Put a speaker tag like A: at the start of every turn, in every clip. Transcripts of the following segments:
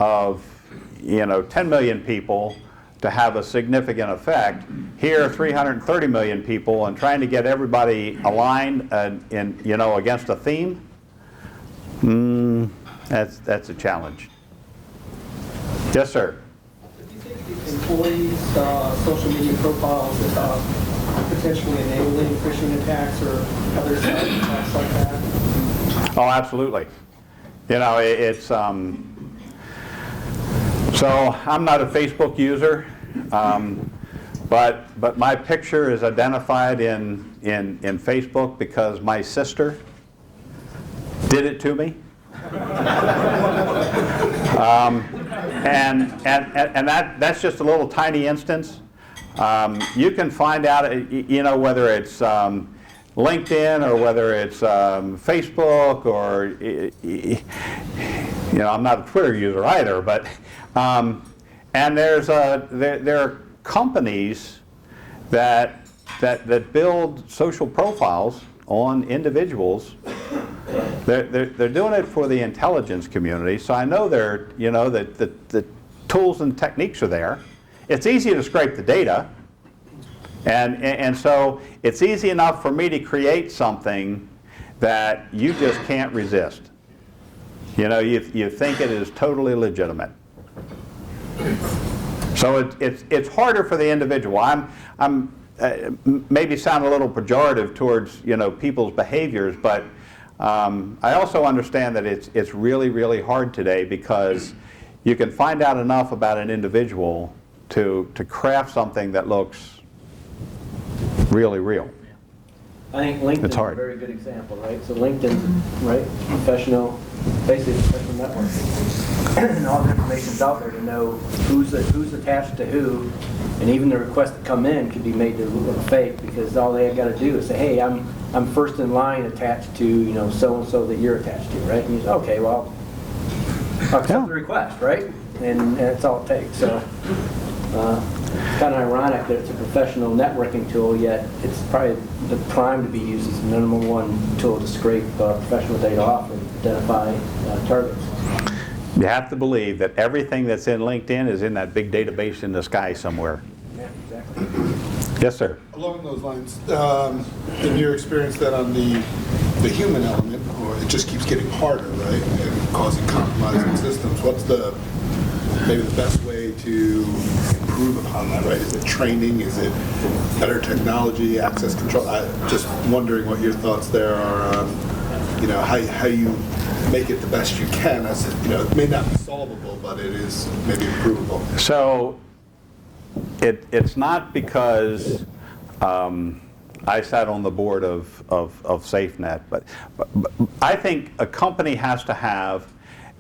A: of 10 million people to have a significant effect. Here, 330 million people, and trying to get everybody aligned against a theme, that's a challenge. Yes, sir.
B: Do you think employees' social media profiles potentially enabling phishing attacks or other attacks like that?
A: Oh, absolutely. It's so I'm not a Facebook user, but my picture is identified in Facebook because my sister did it to me. And that's just a little tiny instance. You can find out, whether it's LinkedIn or whether it's Facebook or, I'm not a Twitter user either, but, and there are companies that build social profiles on individuals. They're doing it for the intelligence community, so I know that the tools and techniques are there. It's easy to scrape the data, and so it's easy enough for me to create something that you just can't resist. You think it is totally legitimate. So it's harder for the individual. I'm maybe sound a little pejorative towards people's behaviors, but I also understand that it's really, really hard today because you can find out enough about an individual to craft something that looks really real.
C: I think LinkedIn is a very good example, right? So LinkedIn, right, basically professional networking. And all the information's out there to know who's attached to who, and even the requests that come in can be made to look fake because all they got to do is say, hey, I'm first in line attached to so and so that you're attached to, right? And you say, okay, well, I'll accept the request, right? And that's all it takes. So it's kind of ironic that it's a professional networking tool, yet it's probably the prime to be used as the number one tool to scrape professional data off and identify targets.
A: You have to believe that everything that's in LinkedIn is in that big database in the sky somewhere.
C: Yeah, exactly.
A: Yes, sir.
D: Along those lines, in your experience then on the human element, or it just keeps getting harder, right, and causing compromising systems, what's maybe the best way to improve upon that, right? Is it training? Is it better technology, access control? Just wondering what your thoughts there are on, how you make it the best you can. As it may not be solvable, but it is maybe improvable.
A: So it's not because I sat on the board of SafeNet, but I think a company has to have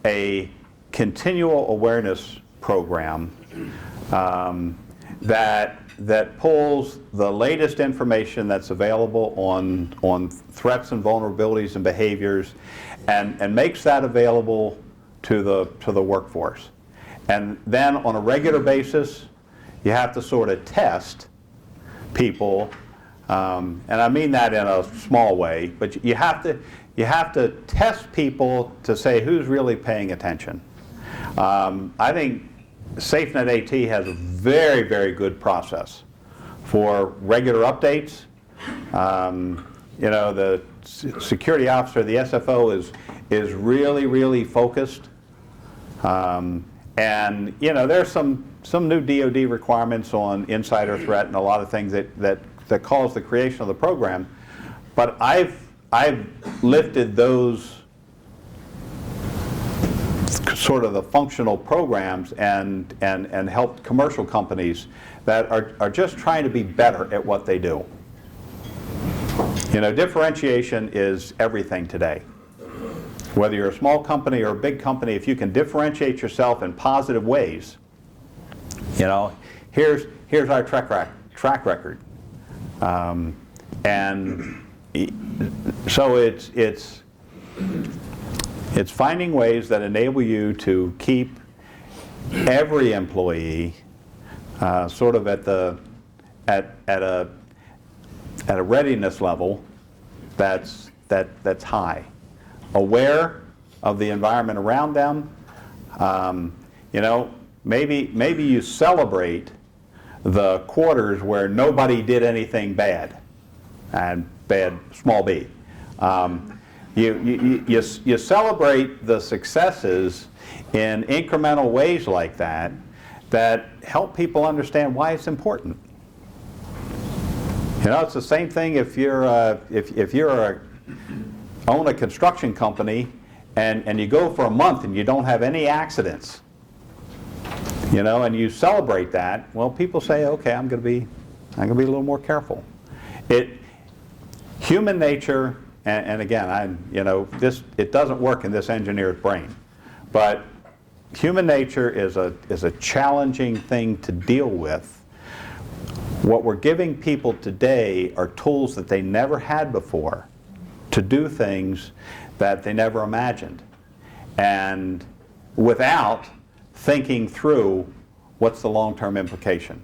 A: a continual awareness program that pulls the latest information that's available on threats and vulnerabilities and behaviors, and makes that available to the workforce. And then on a regular basis, you have to sort of test people, and I mean that in a small way, but you have to test people to say who's really paying attention. I think SafeNet AT has a very, very good process for regular updates. The security officer, the SFO, is really, really focused. And there's some new DoD requirements on insider threat and a lot of things that cause the creation of the program. But I've lifted those sort of the functional programs and helped commercial companies that are just trying to be better at what they do. Differentiation is everything today. Whether you're a small company or a big company, if you can differentiate yourself in positive ways, here's our track record. And so it's finding ways that enable you to keep every employee sort of at a readiness level that's high, aware of the environment around them, you know, maybe you celebrate the quarters where nobody did anything bad, and bad, small b. You celebrate the successes in incremental ways like that that help people understand why it's important. You know, it's the same thing if you're own a construction company and you go for a month and you don't have any accidents. You know, and you celebrate that. Well, people say, okay, I'm going to be a little more careful. Human nature, and again, it doesn't work in this engineer's brain, but human nature is a challenging thing to deal with. What we're giving people today are tools that they never had before to do things that they never imagined, and without thinking through what's the long-term implication.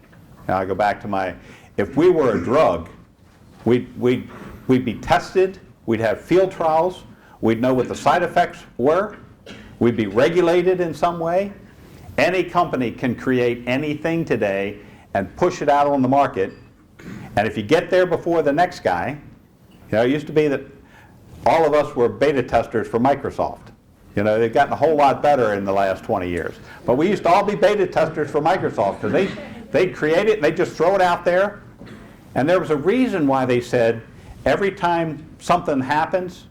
A: Now I go back to if we were a drug, we'd be tested, we'd have field trials, we'd know what the side effects were, we'd be regulated in some way. Any company can create anything today and push it out on the market, and if you get there before the next guy, you know, it used to be that all of us were beta testers for Microsoft. You know, they've gotten a whole lot better in the last 20 years. But we used to all be beta testers for Microsoft because they'd create it and they'd just throw it out there. And there was a reason why they said every time something happens,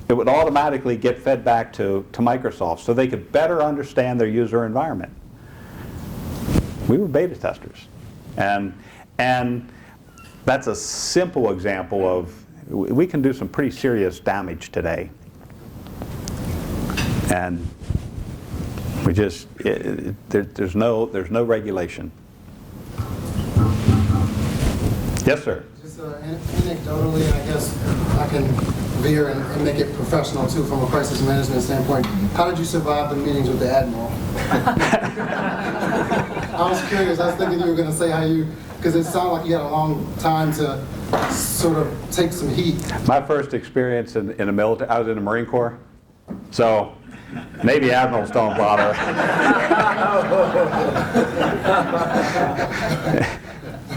A: it would automatically get fed back to Microsoft so they could better understand their user environment. We were beta testers. And that's a simple example of, we can do some pretty serious damage today. And we just, there's no regulation. Yes, sir.
E: Just anecdotally, I guess I can veer and make it professional too from a crisis management standpoint. How did you survive the meetings with the Admiral? I was curious. I was thinking you were going to say how because it sounded like you had a long time to sort of take some heat.
A: My first experience in the military, I was in the Marine Corps. So Navy admirals don't bother.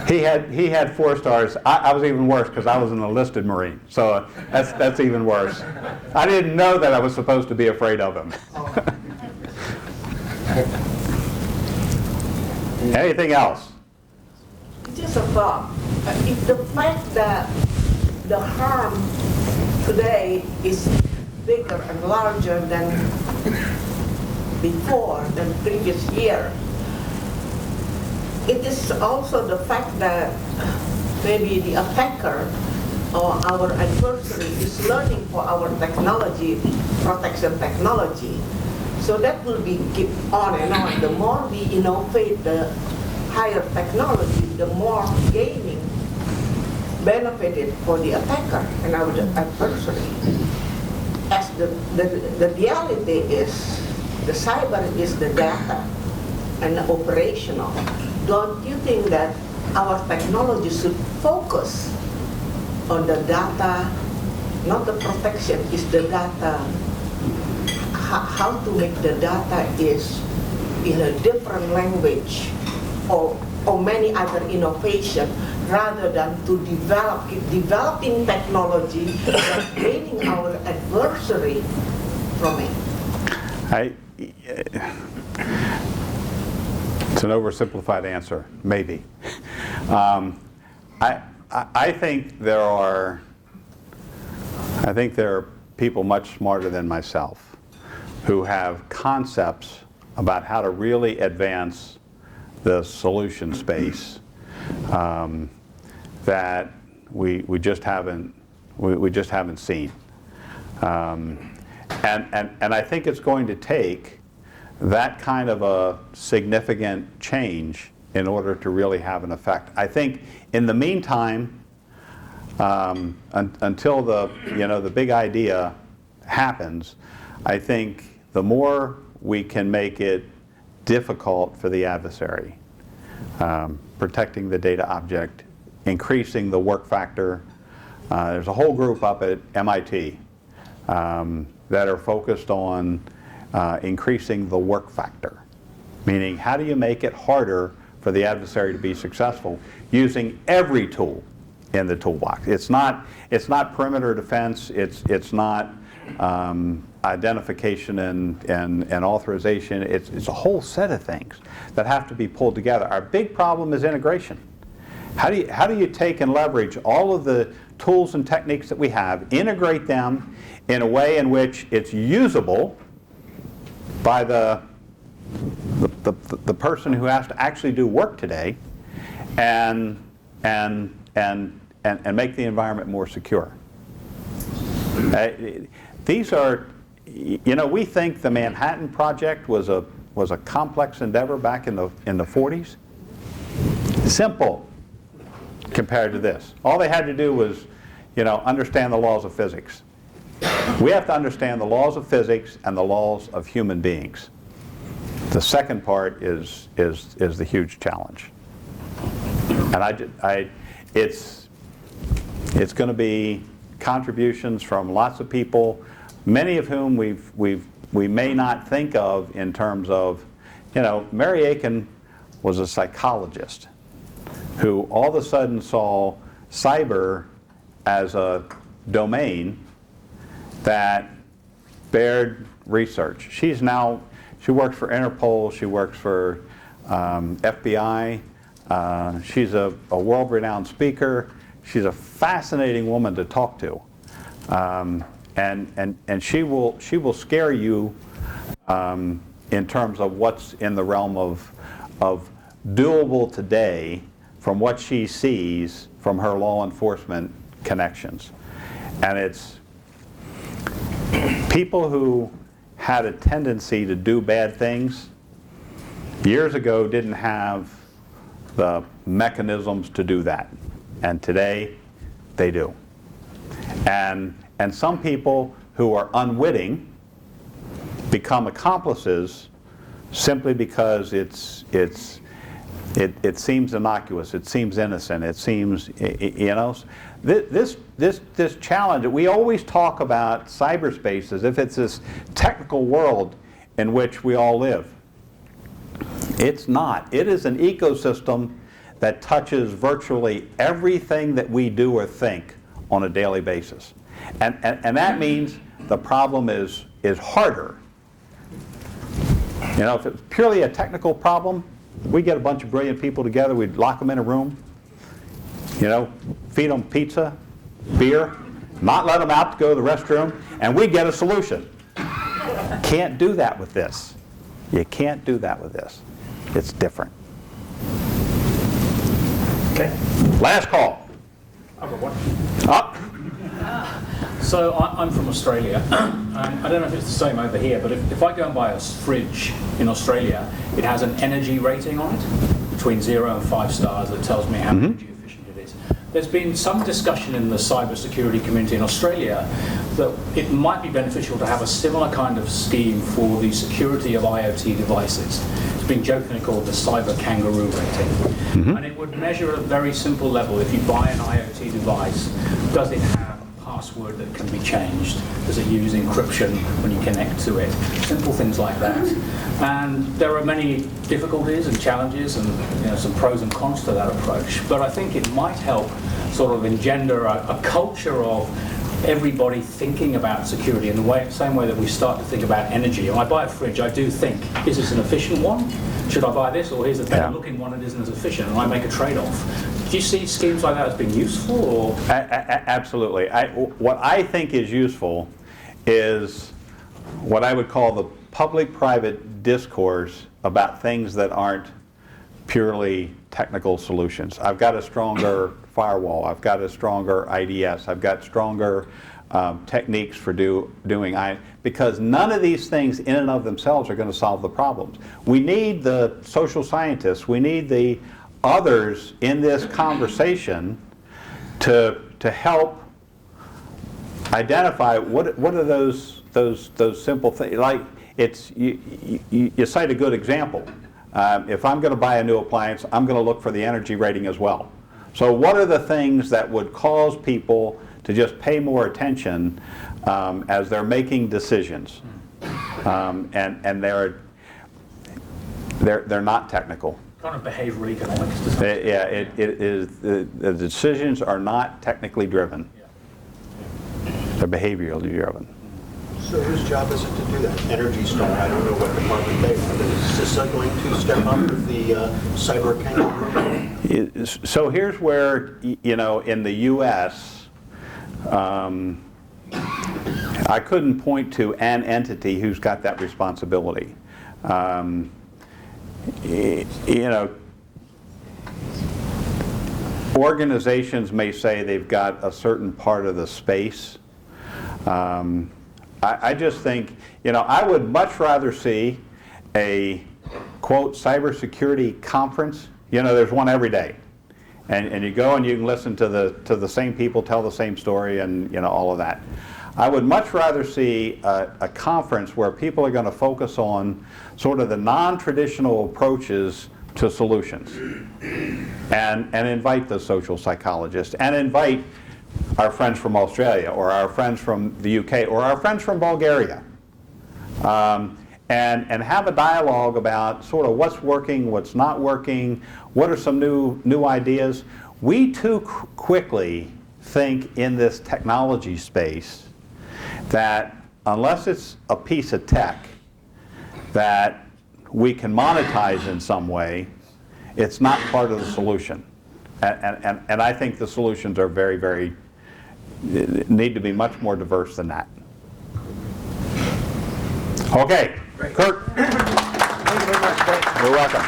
A: He had 4 stars. I was even worse because I was an enlisted Marine. So that's even worse. I didn't know that I was supposed to be afraid of him. Anything else?
F: Just a thought. If the fact that the harm today is bigger and larger than before, than previous year, it is also the fact that maybe the attacker or our adversary is learning for our technology, protection technology. So that will be keep on and on. The more we innovate the higher technology, the more gaining benefited for the attacker and our adversary. As the reality is, the cyber is the data and the operational. Don't you think that our technology should focus on the data, not the protection, is the data, how to make the data is in a different language or many other innovation rather than to developing technology and gaining our adversary from it?
A: It's an oversimplified answer, maybe. I think there are people much smarter than myself who have concepts about how to really advance the solution space that we just haven't seen, and I think it's going to take that kind of a significant change in order to really have an effect. I think in the meantime, until the big idea happens, I think the more we can make it difficult for the adversary, protecting the data object, increasing the work factor. There's a whole group up at MIT that are focused on increasing the work factor. Meaning, how do you make it harder for the adversary to be successful using every tool in the toolbox? It's not perimeter defense. It's not identification and authorization. It's a whole set of things that have to be pulled together. Our big problem is integration. How do you take and leverage all of the tools and techniques that we have, integrate them in a way in which it's usable by the person who has to actually do work today, and make the environment more secure. These are, we think the Manhattan Project was a complex endeavor back in the 40s. Simple compared to this. All they had to do was, understand the laws of physics. We have to understand the laws of physics and the laws of human beings. The second part is the huge challenge. And it's going to be contributions from lots of people, many of whom we may not think of in terms of, Mary Aiken was a psychologist who all of a sudden saw cyber as a domain that bared research. She works for Interpol, she works for FBI, she's a world-renowned speaker. She's a fascinating woman to talk to, and she will scare you in terms of what's in the realm of doable today from what she sees from her law enforcement connections. And it's people who had a tendency to do bad things years ago didn't have the mechanisms to do that. And today, they do. And some people who are unwitting become accomplices simply because it seems innocuous, it seems innocent, it seems, this challenge. We always talk about cyberspace as if it's this technical world in which we all live. It's not. It is an ecosystem that touches virtually everything that we do or think on a daily basis. And that means the problem is harder. If it's purely a technical problem, we get a bunch of brilliant people together, we'd lock them in a room, feed them pizza, beer, not let them out to go to the restroom, and we get a solution. Can't do that with this. You can't do that with this. It's different.
G: Okay.
A: Last call.
G: I've got one.
A: Up.
G: So I'm from Australia. I don't know if it's the same over here, but if I go and buy a fridge in Australia, it has an energy rating on it between 0 and 5 stars that tells me how energy efficient it is. There's been some discussion in the cybersecurity community in Australia that it might be beneficial to have a similar kind of scheme for the security of IoT devices. It's been jokingly called the cyber kangaroo rating. And it would measure at a very simple level. If you buy an IoT device, does it have a password that can be changed? Does it use encryption when you connect to it? Simple things like that. And there are many difficulties and challenges and some pros and cons to that approach. But I think it might help sort of engender a culture of everybody thinking about security in the same way that we start to think about energy. When I buy a fridge, I do think, is this an efficient one? Should I buy this? Or here's a better looking one that isn't as efficient, and I make a trade-off. Do you see schemes like that as being useful? Or?
A: Absolutely. What I think is useful is what I would call the public-private discourse about things that aren't purely technical solutions. I've got a stronger firewall, I've got a stronger IDS, I've got stronger techniques for doing because none of these things in and of themselves are going to solve the problems. We need the social scientists, we need the others in this conversation to help identify what are those simple things. Like you cite a good example. If I'm going to buy a new appliance, I'm going to look for the energy rating as well. So what are the things that would cause people to just pay more attention as they're making decisions? And they're not technical.
G: Kind of behavioral economics to some extent.
A: Yeah, it is, the decisions are not technically driven. They're behaviorally driven.
H: So whose job is it to do that? Energy Star, I don't know what department they are, but is CISA going to step up with the cyber kangaroo?
A: So here's where, you know, in the U.S., I couldn't point to an entity who's got that responsibility. You know, organizations may say they've got a certain part of the space. I just think, you know, I would much rather see a, quote, cybersecurity conference. You know, there's one every day. And you go and you can listen to the same people tell the same story and, you know, all of that. I would much rather see a conference where people are going to focus on sort of the non-traditional approaches to solutions and invite the social psychologists and invite our friends from Australia or our friends from the UK or our friends from Bulgaria and have a dialogue about sort of what's working, what's not working, what are some new ideas. We too quickly think in this technology space that unless it's a piece of tech that we can monetize in some way, it's not part of the solution. And I think the solutions are very, need to be much more diverse than that. Okay,
C: Great.
A: Kurt.
C: Thank you very much. Thanks.
A: You're welcome.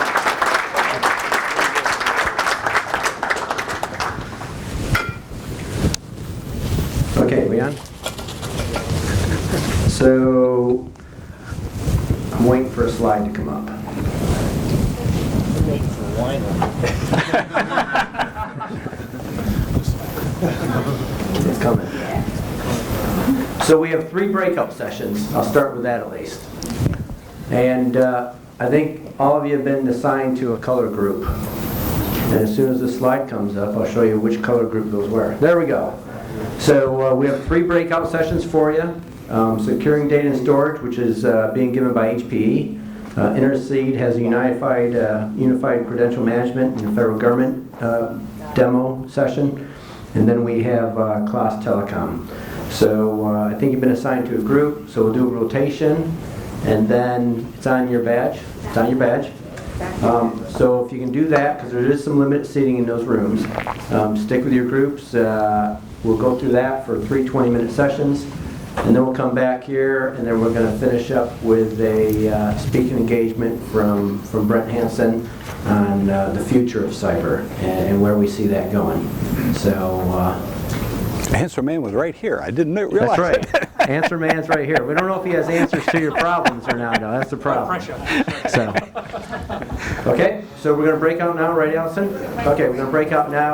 C: Okay, we on? So, I'm waiting for a slide to come up. It's coming. So we have 3 breakout sessions. I'll start with that at least. And I think all of you have been assigned to a color group. And as soon as the slide comes up, I'll show you which color group those were. There we go. So we have 3 breakout sessions for you. Securing data and storage, which is being given by HPE. Interseed has a unified credential management in the federal government demo session. And then we have Class Telecom. So I think you've been assigned to a group, so we'll do a rotation. And then it's on your badge. It's on your badge. So if you can do that, because there is some limited seating in those rooms, stick with your groups. We'll go through that for 3 20-minute sessions. And then we'll come back here, and then we're going to finish up with a speaking engagement from Brent Hansen on the future of cyber and where we see that going. So,
A: Answer man was right here. I didn't realize
C: that's
A: it.
C: right. Answer man's right here. We don't know if he has answers to your problems or not, though. That's the problem. So, okay, so we're going to break out now, right, Allison? Okay, we're going to break out now.